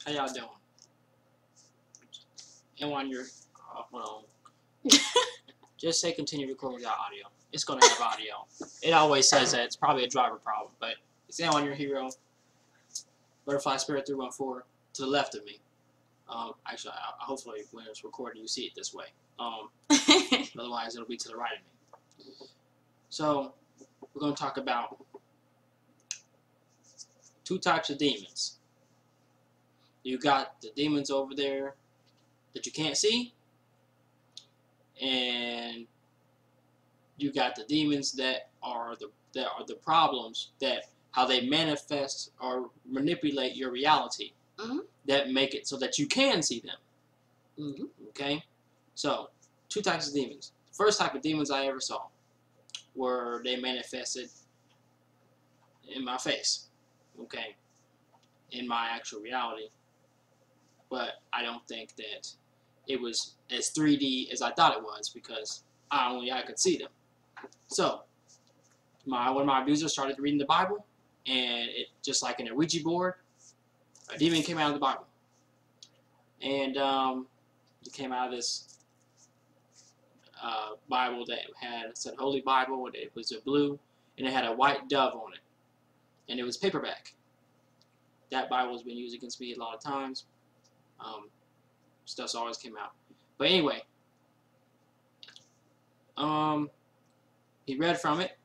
How y'all doing? And when you're, well, just say continue recording without audio. It's going to have audio. It always says that. It's probably a driver problem, but it's on your hero. Butterfly Spirit 314 to the left of me. Actually, hopefully when it's recording, you see it this way. Otherwise, it'll be to the right of me. So, we're going to talk about two types of demons. You got the demons over there that you can't see, and you got the demons that are the problems, that how they manifest or manipulate your reality, that make it so that you can see them. Okay, so two types of demons. The first type of demons I ever saw were they manifested in my face, okay, in my actual reality. But I don't think that it was as 3D as I thought it was, because I could see them. So one of my abusers started reading the Bible, and it, just like in a Ouija board, a demon came out of the Bible, and it came out of this Bible that said Holy Bible. It was a blue, and it had a white dove on it, and it was paperback. That Bible has been used against me a lot of times. Stuff's always came out. But anyway, he read from it.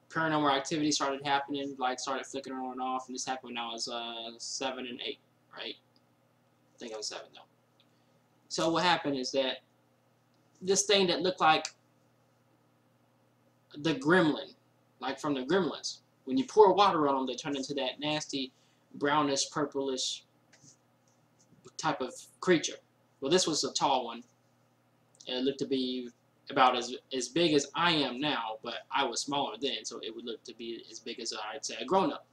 Paranormal activity started happening, lights started flickering on and off, and this happened when I was 7 and 8, right? I think I was 7 though. So what happened is that this thing that looked like the gremlin, like from the Gremlins, when you pour water on them, they turn into that nasty brownish, purplish type of creature. Well, this was a tall one, and it looked to be about as big as I am now, but I was smaller then, so it would look to be as big as I'd say a grown-up.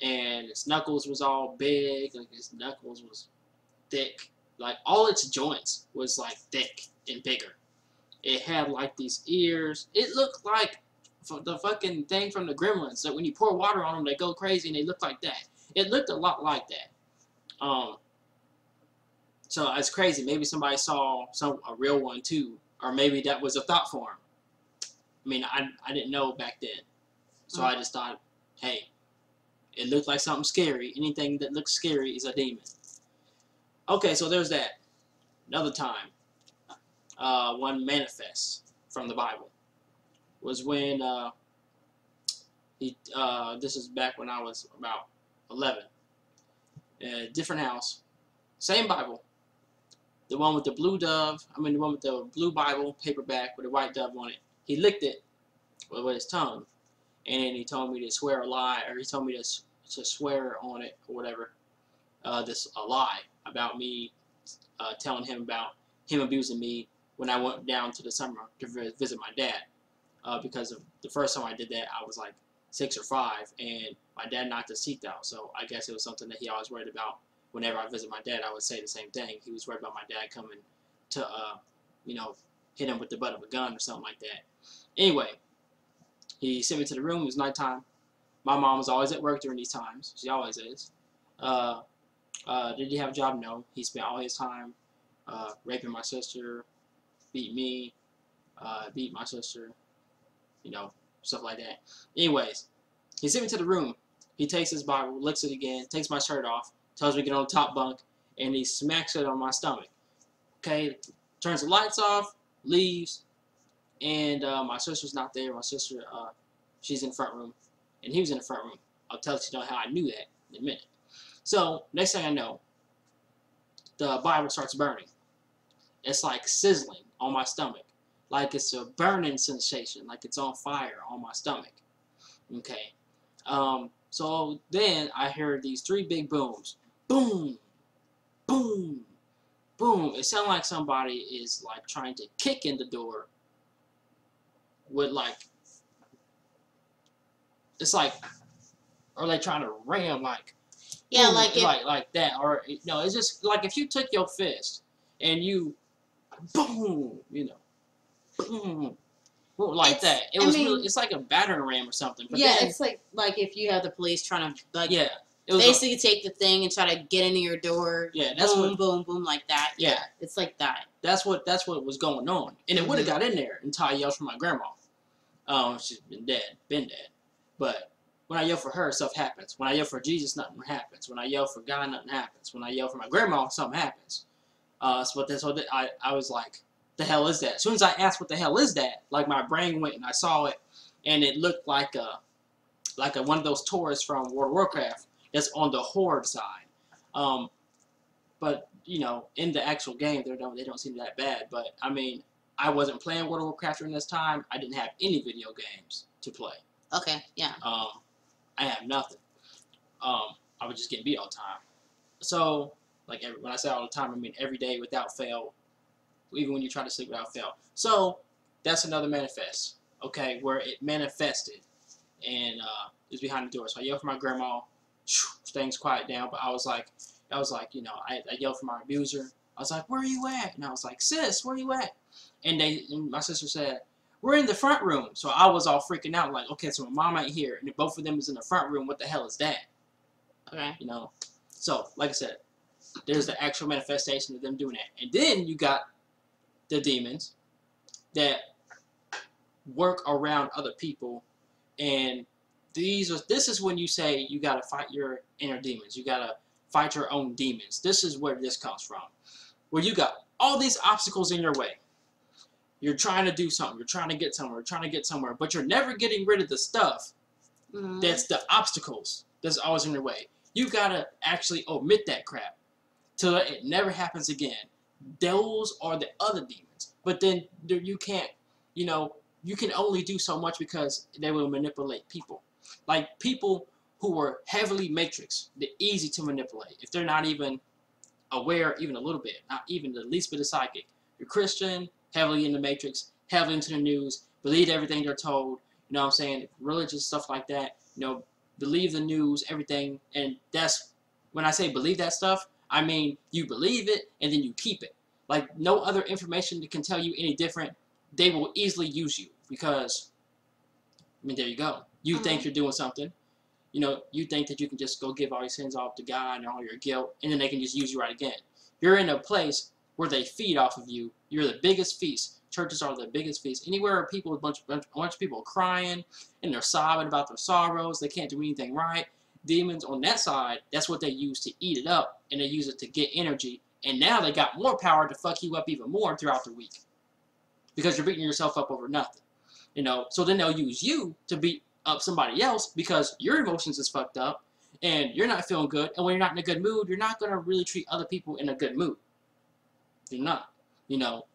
And its knuckles was all big, like its knuckles was thick, like all its joints was like thick and bigger. It had like these ears. It looked like the fucking thing from the Gremlins, that when you pour water on them, they go crazy and they look like that. It looked a lot like that. So it's crazy. Maybe somebody saw a real one too, or maybe that was a thought form. I mean, I didn't know back then, so I just thought, hey, it looked like something scary. Anything that looks scary is a demon. Okay, so there's that. Another time, one manifest from the Bible was when this is back when I was about 11. Different house, same Bible. The one with the blue dove, the one with the blue Bible, paperback with a white dove on it. He licked it with his tongue, and then he told me to swear a lie, or he told me to swear on it, or whatever, a lie about me, telling him about him abusing me when I went down to the summer to visit my dad. Because of the first time I did that, I was like 6 or 5, and my dad knocked his teeth out, so I guess it was something that he always worried about. Whenever I visit my dad, I would say the same thing. He was worried about my dad coming to, hit him with the butt of a gun or something like that. Anyway, he sent me to the room. It was nighttime. My mom was always at work during these times. She always is. Did he have a job? No. He spent all his time raping my sister, beat me, beat my sister, stuff like that. Anyways, he sent me to the room. He takes his Bible, looks at it again, takes my shirt off, tells me to get on the top bunk, and he smacks it on my stomach. Okay, turns the lights off, leaves, and my sister's not there. My sister, she's in the front room, and he was in the front room. I'll tell you how I knew that in a minute. So, next thing I know, the Bible starts burning. It's like sizzling on my stomach, like it's a burning sensation, like it's on fire on my stomach. Okay, so then I heard these 3 big booms. Boom, boom, boom. It sounded like somebody is like trying to kick in the door with it's like, or they trying to ram like, yeah, boom, like that, or it's just like if you took your fist and you, boom, boom, like that. It was really, it's like a battering ram or something. But yeah, then, it's like if you have the police trying to It was basically take the thing and try to get into your door. Yeah, that's boom, what, boom, boom, like that. Yeah, it's like that. That's what was going on, and it would have got in there until I yelled for my grandma. She's been dead. But when I yell for her, stuff happens. When I yell for Jesus, nothing happens. When I yell for God, nothing happens. When I yell for my grandma, something happens. So I was like, the hell is that? As soon as I asked what the hell is that, like my brain went and I saw it, and it looked like one of those tourists from World of Warcraft that's on the Horde side. But you know, in the actual game, they don't seem that bad. But I mean, I wasn't playing World of Warcraft during this time. I didn't have any video games to play. Okay, yeah. I have nothing. I was just getting beat all the time. So, like when I say all the time, I mean every day without fail. Even when you try to sleep without fail. So that's another manifest. Okay, where it manifested, and it was behind the door. So I yelled for my grandma. Things quiet down, but I was like, you know, I yelled for my abuser. I was like, where are you at? And I was like, sis, where are you at? And my sister said, we're in the front room. So I was all freaking out, like, okay, so my mom ain't here, and if both of them is in the front room, what the hell is that? Okay. You know? So, like I said, there's the actual manifestation of them doing that. And then you got the demons that work around other people, and this is when you say you gotta fight your inner demons. You gotta fight your own demons. This is where this comes from. Where you got all these obstacles in your way. You're trying to do something. You're trying to get somewhere. But you're never getting rid of the stuff that's the obstacles that's always in your way. You gotta actually omit that crap till it never happens again. Those are the other demons. But then you can't, you know, you can only do so much because they will manipulate people. Like people who were heavily matrix, they're easy to manipulate. If they're not even aware even a little bit, not even the least bit of psychic. You're Christian, heavily in the matrix, heavily into the news, believe everything they're told, you know what I'm saying, religious stuff like that, you know, believe the news, everything, and that's, when I say believe that stuff, I mean you believe it and then you keep it. Like no other information that can tell you any different, they will easily use you because, I mean, there you go. You think you're doing something. You know, you think that you can just go give all your sins off to God and all your guilt, and then they can just use you right again. You're in a place where they feed off of you. You're the biggest feast. Churches are the biggest feast. Anywhere where people, a bunch of people crying, and they're sobbing about their sorrows, they can't do anything right. Demons on that side, that's what they use to eat it up, and they use it to get energy. And now they got more power to fuck you up even more throughout the week. Because you're beating yourself up over nothing. You know, so then they'll use you to beat up somebody else because your emotions is fucked up and you're not feeling good, and when you're not in a good mood, you're not going to really treat other people in a good mood. You're not, you know,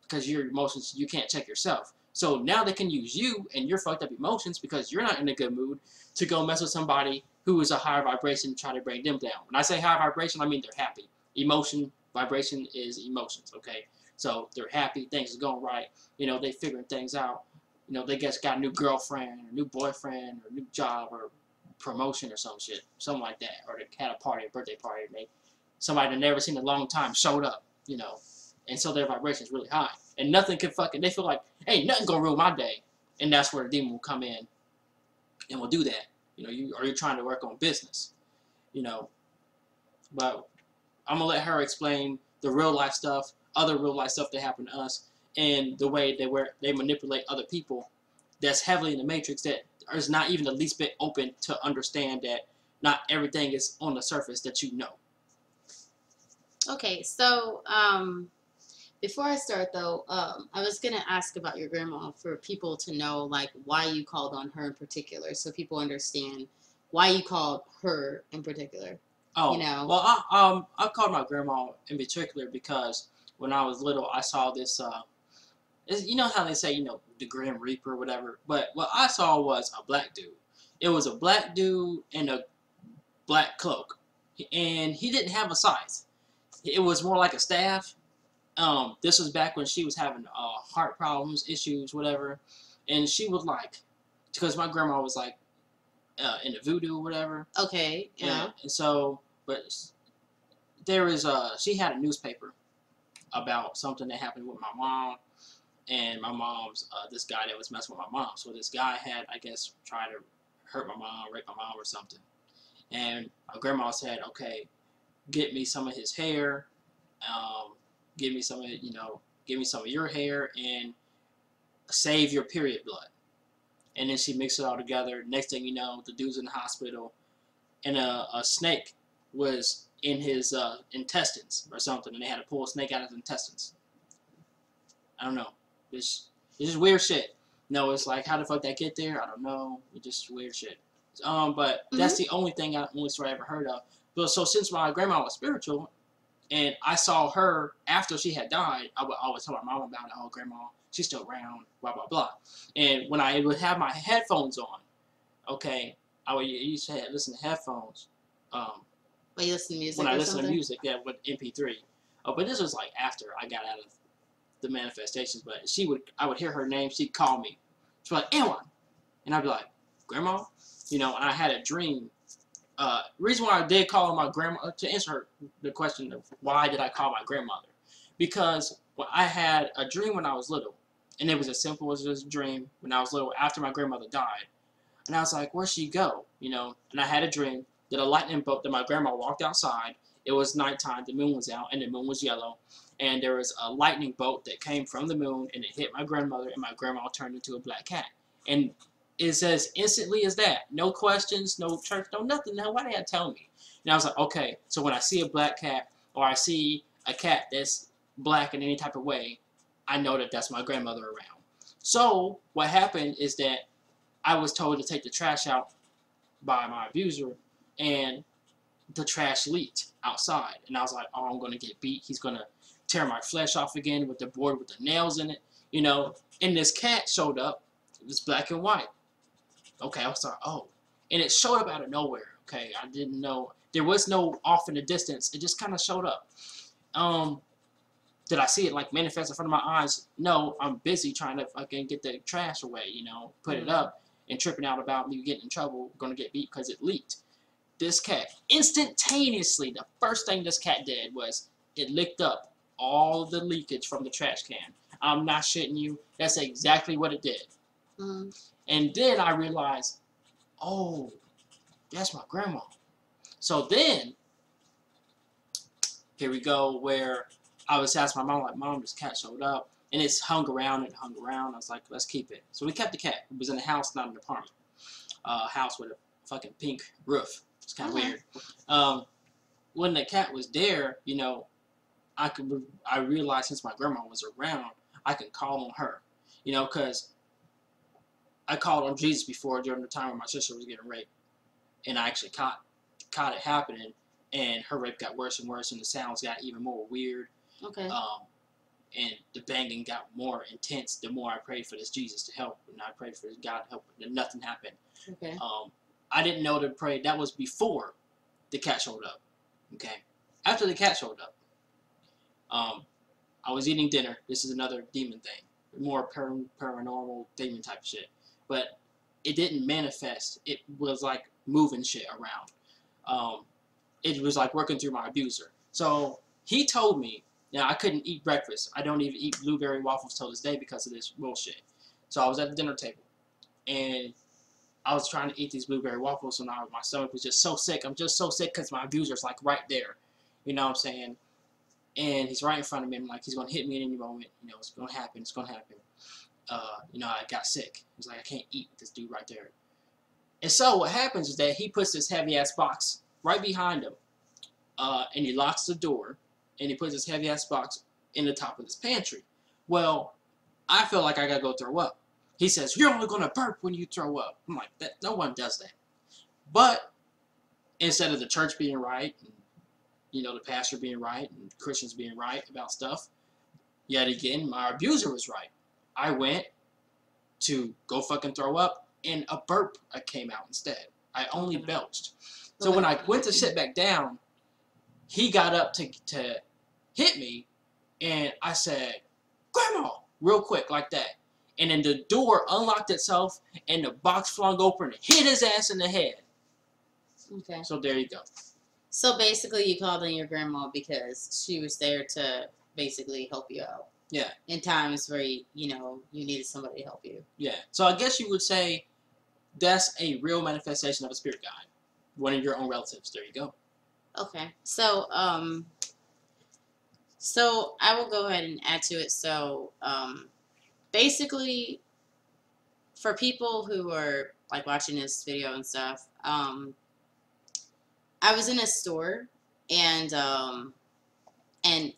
because your emotions, you can't check yourself. So now they can use you and your fucked up emotions because you're not in a good mood to go mess with somebody who is a higher vibration and try to bring them down. When I say high vibration, I mean they're happy. Emotion, vibration is emotions, okay? So they're happy, things are going right, you know, they figuring things out. You know, they just got a new girlfriend, or new boyfriend, or new job, or promotion, or some shit, something like that. Or they had a party, a birthday party, and somebody they've never seen in a long time showed up, you know. And so their vibration is really high. And nothing can fucking, they feel like, ain't nothing gonna ruin my day. And that's where the demon will come in and will do that. You know, you're trying to work on business, you know. But I'm gonna let her explain the real life stuff, other real life stuff that happened to us, and the way they manipulate other people that's heavily in the matrix, that is not even the least bit open to understand that not everything is on the surface that you know. Okay, so before I start though, I was gonna ask about your grandma for people to know like why you called on her in particular, so people understand why you called her in particular. Oh, you know. Well, I called my grandma in particular because when I was little, I saw this. You know how they say, you know, the Grim Reaper or whatever? But what I saw was a black dude. It was a black dude in a black cloak. And he didn't have a scythe. It was more like a staff. This was back when she was having heart problems, issues, whatever. And she was like, because my grandma was like into voodoo or whatever. Okay, yeah. And so, but there is she had a newspaper about something that happened with my mom. And my mom's, this guy that was messing with my mom. So this guy had, I guess, tried to hurt my mom, rape my mom or something. And my my grandma said, okay, get me some of his hair, give me some of give me some of your hair, and save your period blood. And then she mixed it all together. Next thing you know, the dude's in the hospital, and a snake was in his intestines or something, and they had to pull a snake out of his intestines. I don't know. It's just weird shit. No, it's like, how the fuck that get there? I don't know. It's just weird shit. But that's the only story I ever heard of. But so since my grandma was spiritual, and I saw her after she had died, I would always tell my mom about it. Oh, grandma, she's still around, blah, blah, blah. And when I would have my headphones on, okay, I would used to listen to headphones. When you listen to music When I or listen something? to music, yeah, with MP3. Oh, but this was like after I got out of the manifestations. But I would hear her name, she'd call me. She'd be like, Anwan. And I'd be like, Grandma? And I had a dream. Reason why I did call my grandma, to answer the question of why did I call my grandmother, because I had a dream when I was little, and it was as simple as this dream when I was little after my grandmother died, and I was like, where'd she go, and I had a dream that a lightning bolt, that my grandma walked outside, it was nighttime, the moon was out, and the moon was yellow, and there was a lightning bolt that came from the moon, and it hit my grandmother, and my grandma turned into a black cat, and it's as instantly as that. No questions, no church, no nothing. Now, why did they tell me? And I was like, okay, so when I see a black cat, or I see a cat that's black in any type of way, I know that that's my grandmother around. So what happened is that I was told to take the trash out by my abuser, and the trash leaked outside. And I was like, oh, I'm going to get beat. He's going to tear my flesh off again with the board with the nails in it, And this cat showed up. It was black and white. Okay, I was like, oh. And it showed up out of nowhere, okay? I didn't know. There was no off in the distance. It just kind of showed up. Did I see it, like, manifest in front of my eyes? No, I'm busy trying to fucking get the trash away, put it up, and tripping out about me getting in trouble, going to get beat because it leaked. This cat, instantaneously, the first thing this cat did was it licked up all of the leakage from the trash can. I'm not shitting you. That's exactly what it did. And then I realized, oh, that's my grandma. So then, here we go, where I was asking my mom, like, Mom, this cat showed up, and it's hung around and hung around. I was like, let's keep it. So we kept the cat. It was in a house, not an apartment. House with a fucking pink roof. It's kind of weird. When the cat was there, I realized since my grandma was around, I could call on her, because I called on Jesus before during the time when my sister was getting raped, and I actually caught it happening, and her rape got worse and worse, and the sounds got even more weird. Okay. And the banging got more intense the more I prayed for this Jesus to help, and I prayed for God to help, and nothing happened. Okay. I didn't know to pray. That was before the cat showed up. Okay. After the cat showed up, I was eating dinner. This is another demon thing, more paranormal demon type of shit. But it didn't manifest. It was like moving shit around. It was like working through my abuser. So he told me, now I couldn't eat breakfast. I don't even eat blueberry waffles till this day because of this bullshit. So I was at the dinner table, and I was trying to eat these blueberry waffles, and my stomach was just so sick. I'm just so sick because my abuser's like right there. You know what I'm saying? And he's right in front of me. I'm like, he's going to hit me at any moment. It's going to happen. It's going to happen. I got sick. He's like, I can't eat with this dude right there. And so what happens is that he puts this heavy-ass box right behind him, and he locks the door, and he puts this heavy-ass box in the top of this pantry. Well, I feel like I got to go throw up. He says, you're only going to burp when you throw up. I'm like, no one does that. But instead of the church being right, and, the pastor being right, and Christians being right about stuff, yet again, my abuser was right. I went to go fucking throw up, and a burp came out instead. I only belched. So when I went to sit back down, he got up to hit me, and I said, Grandma, real quick, like that. And then the door unlocked itself, and the box flung open and hit his ass in the head. Okay. So there you go. So basically you called on your grandma because she was there to basically help you out. Yeah. In times where, you needed somebody to help you. Yeah. So I guess you would say that's a real manifestation of a spirit guide. one of your own relatives. There you go. Okay. So I will go ahead and add to it. So basically, for people who are like watching this video and stuff, I was in a store and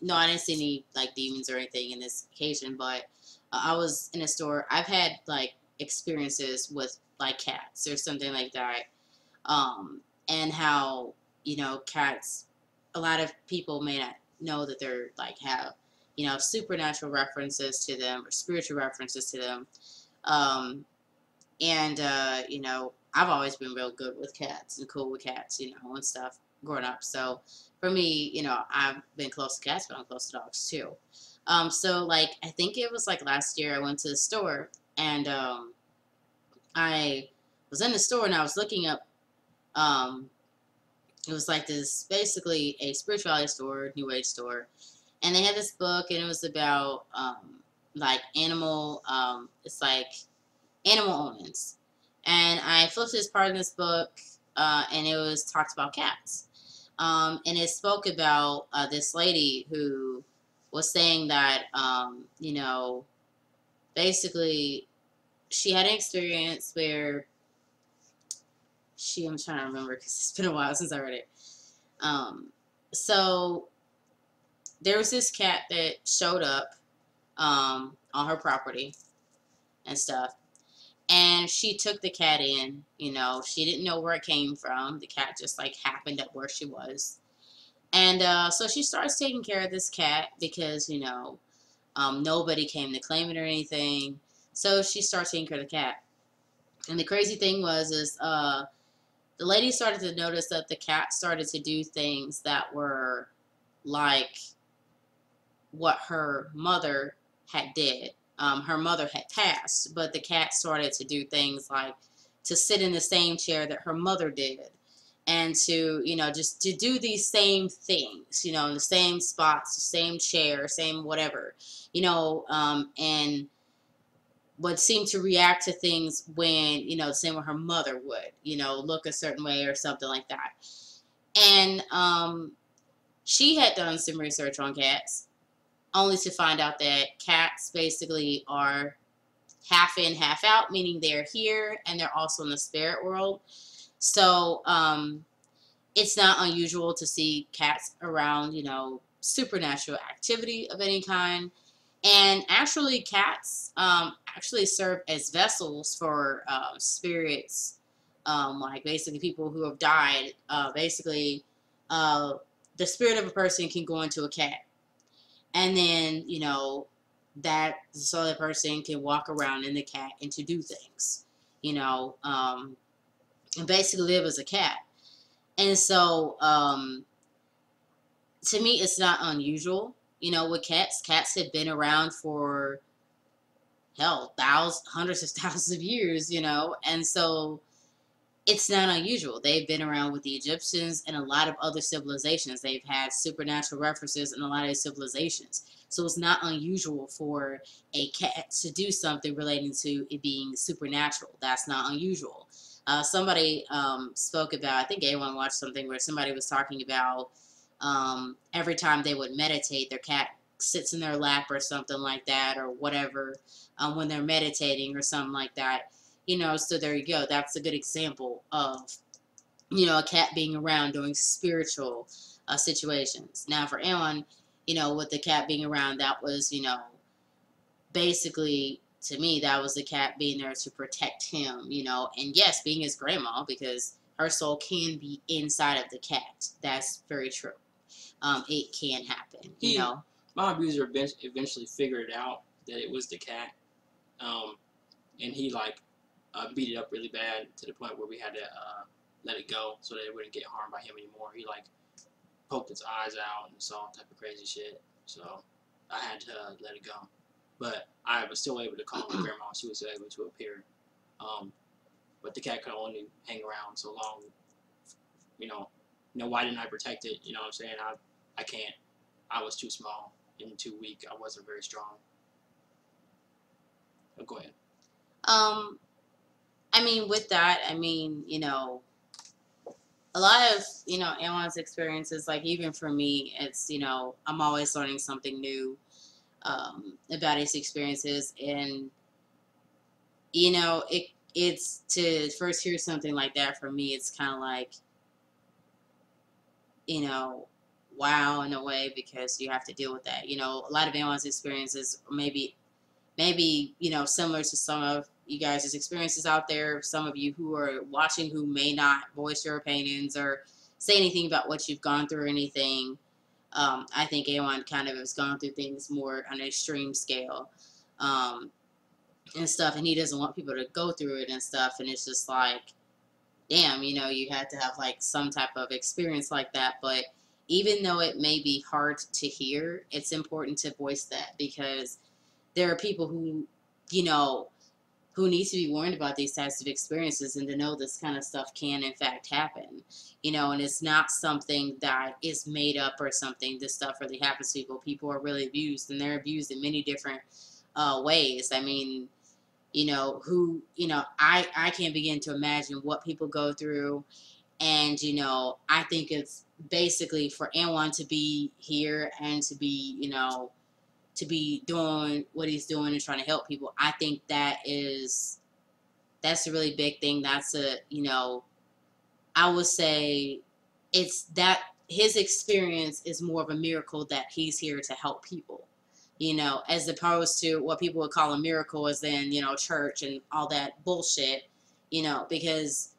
no, I didn't see any like demons or anything in this occasion, but I was in a store. I've had like experiences with like cats or something like that, and how cats. A lot of people may not know that they're like have supernatural references to them or spiritual references to them, and I've always been real good with cats and cool with cats, and stuff growing up. So for me, I've been close to cats, but I'm close to dogs too. So like I think it was like last year I went to the store and I was in the store and I was looking up. It was like this basically a spirituality store, new age store, and they had this book and it was about like animal. It's like animal omens. And I flipped this part in this book, and it was talked about cats. And it spoke about this lady who was saying that, basically she had an experience where I'm trying to remember because it's been a while since I read it. So there was this cat that showed up on her property and stuff. And she took the cat in, she didn't know where it came from. The cat just like happened up where she was. And so she starts taking care of this cat because, nobody came to claim it or anything. So she starts taking care of the cat. And the crazy thing is the lady started to notice that the cat started to do things that were like what her mother had did. Her mother had passed, but the cat started to do things like to sit in the same chair that her mother did, and to just to do these same things, in the same spots, the same chair, same whatever, and would seem to react to things when the same way her mother would, look a certain way or something like that. And she had done some research on cats, only to find out that cats basically are half in, half out, meaning they're here and they're also in the spirit world. So it's not unusual to see cats around, supernatural activity of any kind. And actually, cats actually serve as vessels for spirits, like basically people who have died. Basically, the spirit of a person can go into a cat. And then, that so the person can walk around in the cat and to do things, and basically live as a cat. And so, to me, it's not unusual, with cats. Cats have been around for, hell, hundreds of thousands of years, and so it's not unusual. They've been around with the Egyptians and a lot of other civilizations. They've had supernatural references in a lot of civilizations. So it's not unusual for a cat to do something relating to it being supernatural. That's not unusual. Somebody spoke about, I think everyone watched something where somebody was talking about every time they would meditate, their cat sits in their lap or something like that, or whatever, when they're meditating or something like that. So there you go. That's a good example of, a cat being around during spiritual situations. Now, for Aaron, with the cat being around, that was, basically, to me, that was the cat being there to protect him, and yes, being his grandma, because her soul can be inside of the cat. That's very true. It can happen, My abuser eventually figured out that it was the cat, and he, like, beat it up really bad to the point where we had to let it go so that it wouldn't get harmed by him anymore. He like poked its eyes out and saw all type of crazy shit. So I had to let it go. But I was still able to call my grandma. She was able to appear. But the cat could only hang around so long. Why didn't I protect it? You know what I'm saying? I can't. I was too small and too weak. I wasn't very strong. But go ahead. I mean, with that, a lot of, Anyone's experiences, like even for me, it's, I'm always learning something new about his experiences. And, it's to first hear something like that from me, it's kind of like, you know, wow in a way, because you have to deal with that. A lot of anyone's experiences maybe similar to some of you guys' experiences out there. Some of you who are watching who may not voice your opinions or say anything about what you've gone through or anything. I think anyone kind of has gone through things more on an extreme scale, and stuff, and he doesn't want people to go through it and stuff. And it's just like, damn, you had to have like some type of experience like that. But even though it may be hard to hear, it's important to voice that, because there are people you know, who need to be warned about these types of experiences, and to know this kind of stuff can in fact happen, and it's not something that is made up or something. This stuff really happens to people. People are really abused, and they're abused in many different ways. I mean, I can't begin to imagine what people go through. And, I think it's basically for anyone to be here and to be doing what he's doing and trying to help people. I think that's a really big thing. That's I would say it's that his experience is more of a miracle that he's here to help people, as opposed to what people would call a miracle, as in, church and all that bullshit, because,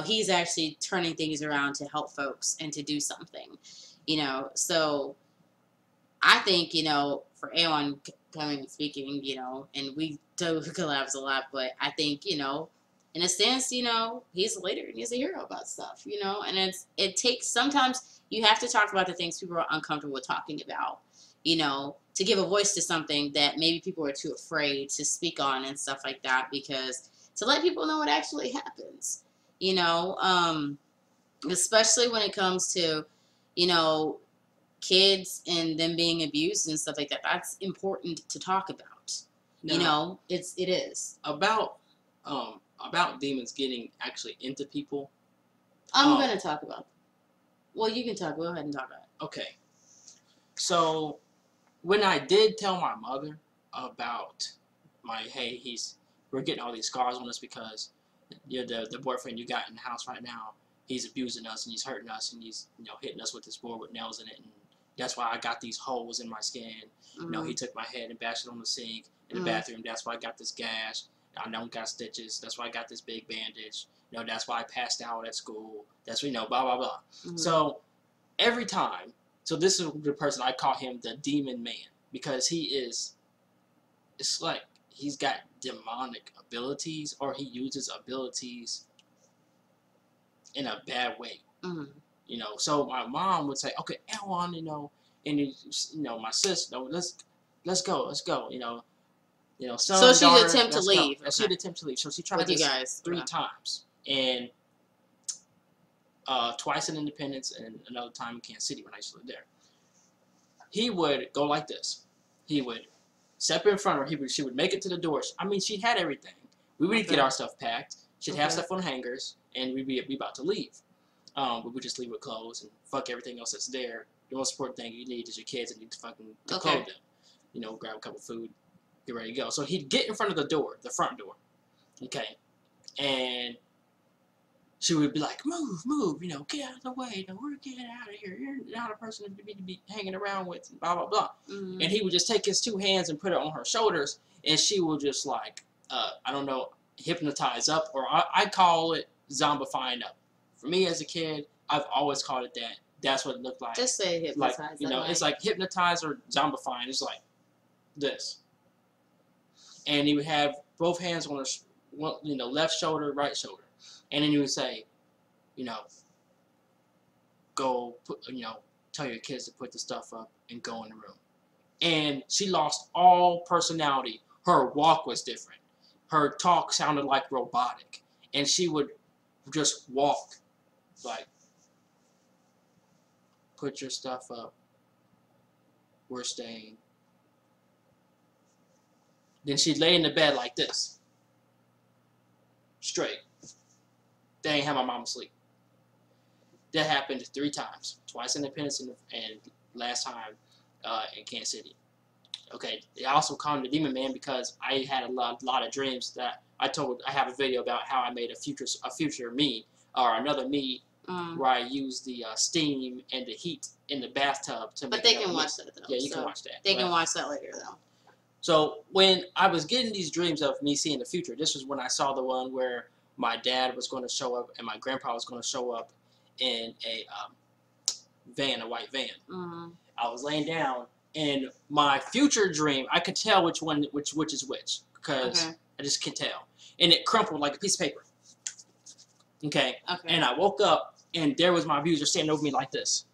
he's actually turning things around to help folks and to do something, so I think, for anyone coming and speaking, and we do collabs a lot, but I think, in a sense, he's a leader and he's a hero about stuff, and it takes, sometimes you have to talk about the things people are uncomfortable with talking about, to give a voice to something that maybe people are too afraid to speak on and stuff like that, because to let people know what actually happens, especially when it comes to, you know, kids and them being abused and stuff like that. That's important to talk about. Now, It is. About demons getting actually into people. I'm gonna talk about. Well, you can talk. Go ahead and talk about it. Okay. So when I did tell my mother about hey, we're getting all these scars on us because the boyfriend you got in the house right now, he's abusing us and he's hurting us and he's hitting us with this board with nails in it, and that's why I got these holes in my skin. Mm-hmm. He took my head and bashed it on the sink in the bathroom. That's why I got this gash. I don't got stitches. That's why I got this big bandage. That's why I passed out at school. That's blah blah blah. Mm-hmm. So every time, this is the person I call him the demon man, because it's like he's got demonic abilities, or he uses abilities in a bad way. Mm-hmm. So my mom would say, okay, Elwan, and my sister, let's go. Son, so she'd daughter, attempt to leave. Okay. She'd attempt to leave. So she tried this you guys 3 times, and twice in Independence and another time in Kansas City when I used to live there. He would go like this. He would step in front of her. She would make it to the door. I mean, she had everything. We would get our stuff packed. She'd have stuff on hangers, and we'd be about to leave. We would just leave with clothes and fuck everything else that's there. The most important thing you need is your kids, and you need to fucking clothe them. Grab a couple food, get ready to go. So he'd get in front of the door, the front door, okay, and she would be like, move, get out of the way, we're getting out of here. You're not a person to be hanging around with, and blah, blah, blah. Mm-hmm. And he would just take his 2 hands and put it on her shoulders, and she would just like, I don't know, hypnotize up, or I call it zombifying up. For me as a kid, I've always called it that. That's what it looked like. Just say hypnotize. Like, it's like hypnotize or zombifying. It's like this. And he would have both hands on his, left shoulder, right shoulder. And then he would say, go put, tell your kids to put the stuff up and go in the room. And she lost all personality. Her walk was different. Her talk sounded like robotic. And she would just walk like, put your stuff up. We're staying. Then she'd lay in the bed like this. Straight. They ain't have my mama sleep. That happened 3 times. Twice in Independence and last time in Kansas City. Okay, they also called him the Demon Man because I had a lot of dreams that I have a video about how I made a future me or another me where I used the steam and the heat in the bathtub to make. But they can watch that though. Yeah, you can watch that. They can watch that later though. So when I was getting these dreams of me seeing the future, this was when I saw the one where my dad was going to show up and my grandpa was going to show up in a white van. I was laying down. And my future dream, I could tell which is which because I just could tell. And it crumpled like a piece of paper. Okay. And I woke up and there was my abuser standing over me like this.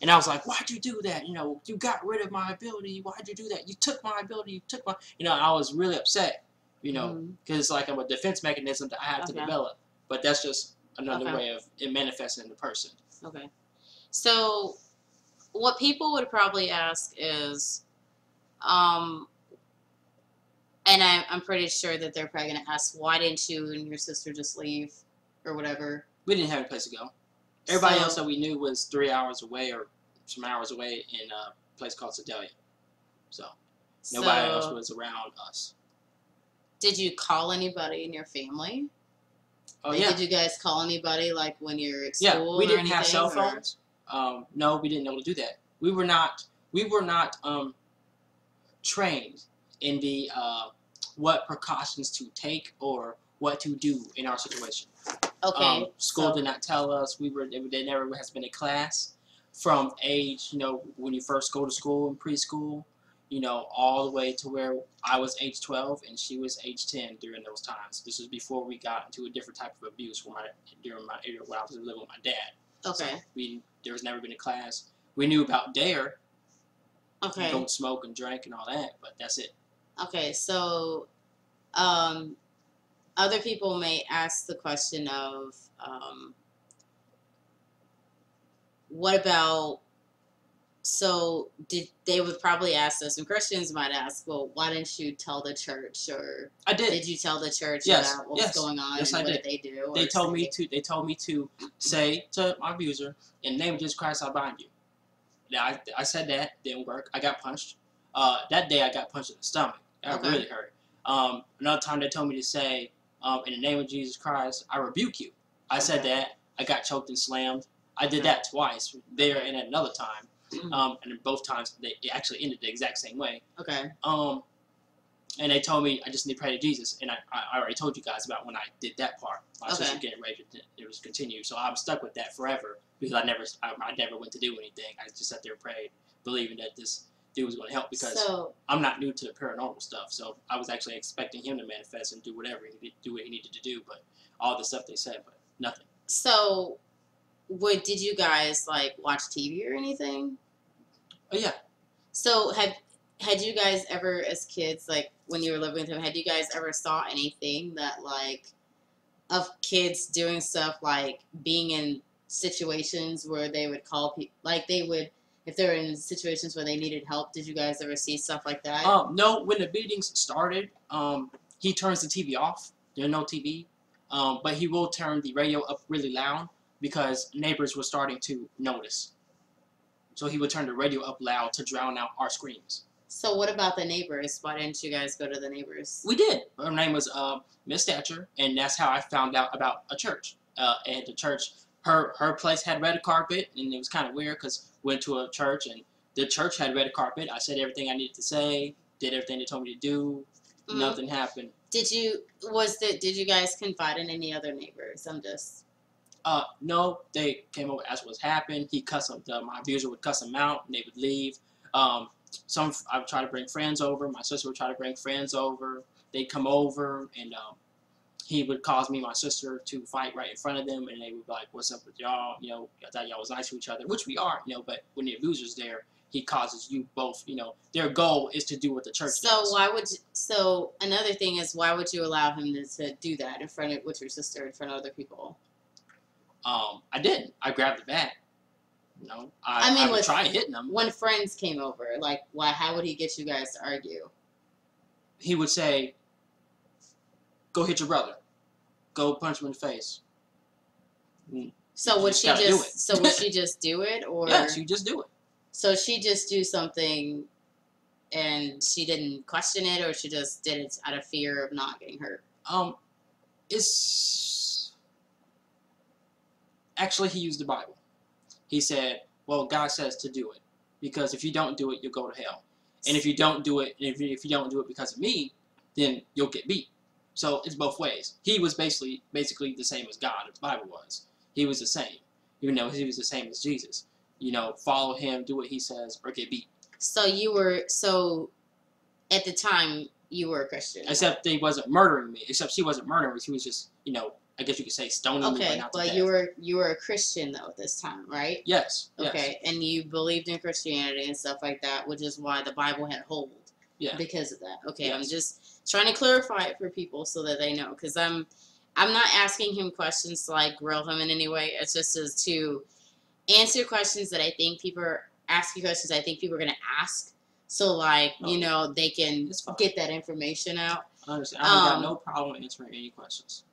And I was like, "Why'd you do that? You know, you got rid of my ability. Why'd you do that? You took my ability. You took my." You know, I was really upset. You know, because it's like I'm a defense mechanism that I have to develop. But that's just another way of it manifesting in the person. Okay. So what people would probably ask is, and I'm pretty sure that they're probably going to ask, why didn't you and your sister just leave or whatever? We didn't have a place to go. Everybody else that we knew was 3 hours away or some hours away in a place called Sedalia. So nobody else was around us. Did you call anybody in your family? Oh, yeah. Did you guys call anybody like when you're at school? Yeah, we didn't have cell phones. No, we didn't know to do that. We were not trained in the what precautions to take or what to do in our situation. Okay. School did not tell us. There never has been a class from age, you know, when you first go to school in preschool, you know, all the way to where I was age 12 and she was age 10 during those times. This was before we got into a different type of abuse when I was living with my dad. Okay. So there was never been a class. We knew about DARE. Okay. Don't smoke and drink and all that, but that's it. Okay, so other people may ask the question of what about, so they would probably ask us, and Christians might ask, well, why didn't you tell the church, or I did. Did you tell the church yes. about what was going on yes, and I what did. they do? They told me to say to my abuser, in the name of Jesus Christ, I bind you. Now, I said that, didn't work. I got punched. That day I got punched in the stomach. That really hurt. Another time they told me to say, in the name of Jesus Christ, I rebuke you. I said that. I got choked and slammed. I did that twice, there and at another time. And both times it actually ended the exact same way. Okay. And they told me I just need to pray to Jesus. And I already told you guys about when I did that part. My sister getting ready to continue. So I'm stuck with that forever because I never went to do anything. I just sat there and prayed, believing that this dude was going to help because I'm not new to the paranormal stuff. So I was actually expecting him to manifest and do whatever do what he needed to do. But all the stuff they said, but nothing. So did you guys like watch TV or anything? Oh yeah. So had you guys ever, as kids, like when you were living with him, had you guys ever saw anything that like of kids doing stuff like being in situations where they would call people, like they would, if they were in situations where they needed help? Did you guys ever see stuff like that? No. When the beatings started, he turns the TV off. There's no TV, but he will turn the radio up really loud because neighbors were starting to notice. So he would turn the radio up loud to drown out our screams. So what about the neighbors? Why didn't you guys go to the neighbors? We did. Her name was Miss Thatcher, and that's how I found out about a church. And the church, her place had red carpet, and it was kind of weird because went to a church, and the church had red carpet. I said everything I needed to say, did everything they told me to do. Nothing happened. Did you guys confide in any other neighbors? No, they came over, asked what's happened. He cussed them. My abuser would cuss them out, and they would leave. I would try to bring friends over. My sister would try to bring friends over. They'd come over, and he would cause me and my sister to fight right in front of them, and they would be like, "What's up with y'all? You know, I thought y'all was nice to each other," which we are, you know. But when the abuser's there, he causes you both. You know, their goal is to do what the church does. So another thing is, why would you allow him to do that with your sister in front of other people? I didn't. I grabbed the bat. You know, I would try hitting them. When friends came over, like, how would he get you guys to argue? He would say, "Go hit your brother. Go punch him in the face." So You would just she gotta do just it. so would she just do it, or Yes, you just do it. so she just do something and she didn't question it, or she just did it out of fear of not getting hurt? It's actually, he used the Bible. He said, well, God says to do it, because if you don't do it, you'll go to hell. And if you don't do it, if you don't do it because of me, then you'll get beat. So it's both ways. He was basically the same as God, the Bible was. He was the same, even though he was the same as Jesus. You know, follow him, do what he says, or get beat. So at the time you were a Christian. Except he wasn't murdering me. Except she wasn't murdering me. She was just, you know, I guess you could say stoning me, but not to but death. you were a Christian though at this time, right? Yes. Okay, and you believed in Christianity and stuff like that, which is why the Bible had hold. Yeah. Because of that. Okay, Yes. I'm just trying to clarify it for people so that they know, because I'm not asking him questions to like grill him in any way. It's just as to answer questions that I think people are asking questions I think people are gonna ask. So like you know they can get that information out. I understand. I haven't got no problem answering any questions.